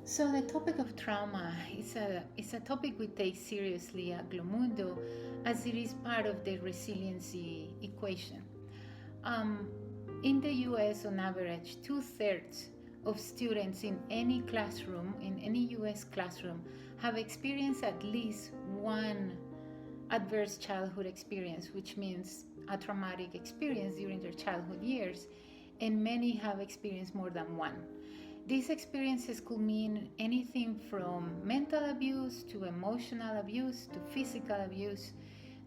So the topic of trauma is a topic we take seriously at Glowmundo as it is part of the resiliency equation. In the US, on average, 2/3 of students in any classroom, in any US classroom, have experienced at least one adverse childhood experience, which means a traumatic experience during their childhood years, and many have experienced more than one. These experiences could mean anything from mental abuse to emotional abuse to physical abuse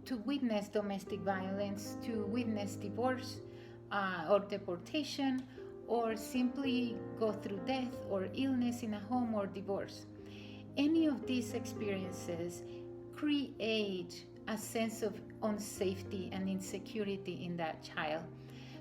to witness domestic violence to witness divorce or deportation or simply go through death or illness in a home or divorce. Any of these experiences create a sense of unsafety and insecurity in that child.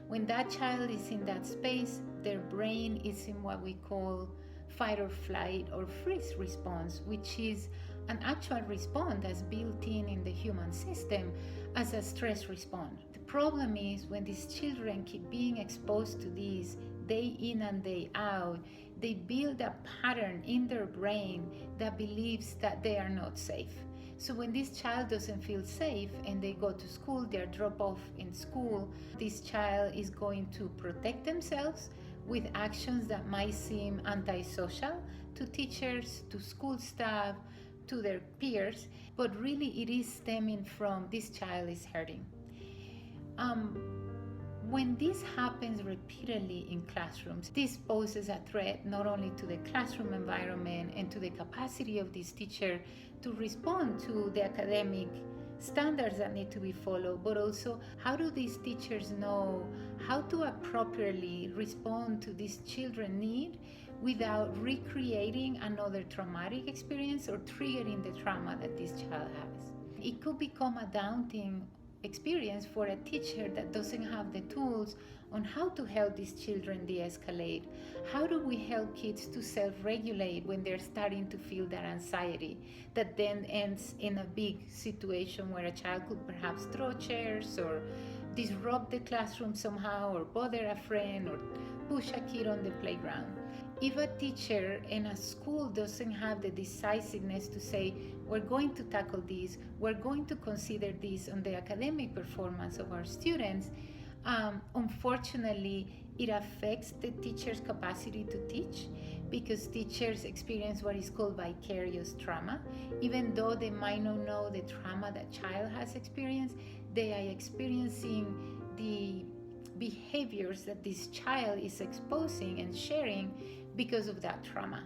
When that child is in that space, their brain is in what we call fight or flight or freeze response, which is an actual response that's built in the human system as a stress response. The problem is when these children keep being exposed to this day in and day out, they build a pattern in their brain that believes that they are not safe. So when this child doesn't feel safe and they go to school, they're dropped off in school, this child is going to protect themselves with actions that might seem antisocial to teachers, to school staff, to their peers, but really it is stemming from this child is hurting. When this happens repeatedly in classrooms, this poses a threat not only to the classroom environment and to the capacity of this teacher to respond to the academic standards that need to be followed, but also how do these teachers know how to appropriately respond to these children's need without recreating another traumatic experience or triggering the trauma that this child has. It could become a daunting experience for a teacher that doesn't have the tools on how to help these children de-escalate. How do we help kids to self-regulate when they're starting to feel that anxiety that then ends in a big situation where a child could perhaps throw chairs or disrupt the classroom somehow or bother a friend or push a kid on the playground? If a teacher in a school doesn't have the decisiveness to say, we're going to tackle this, we're going to consider this on the academic performance of our students, unfortunately, it affects the teacher's capacity to teach because teachers experience what is called vicarious trauma. Even though they might not know the trauma that child has experienced, they are experiencing the behaviors that this child is exposing and sharing because of that trauma.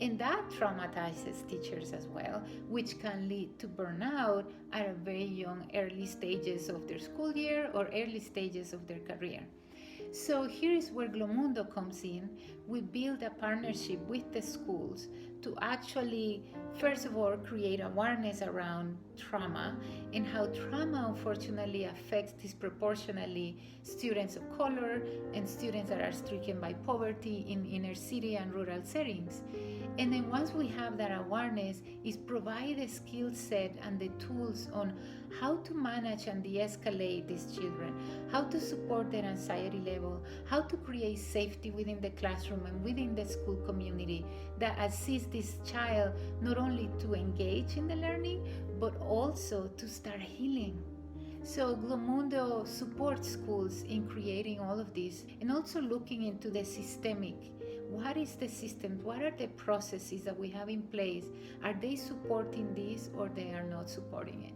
And that traumatizes teachers as well, which can lead to burnout at a very young, early stages of their school year or early stages of their career. So here is where Glowmundo comes in. We build a partnership with the schools to actually, first of all, create awareness around trauma and how trauma unfortunately affects disproportionately students of color and students that are stricken by poverty in inner city and rural settings. And then once we have that awareness, is provide a skill set and the tools on how to manage and de-escalate these children, how to support their anxiety level, how to create safety within the classroom and within the school community that assists this child not only to engage in the learning, but also to start healing. So Glowmundo supports schools in creating all of this and also looking into the systemic. What is the system? What are the processes that we have in place? Are they supporting this or they are not supporting it?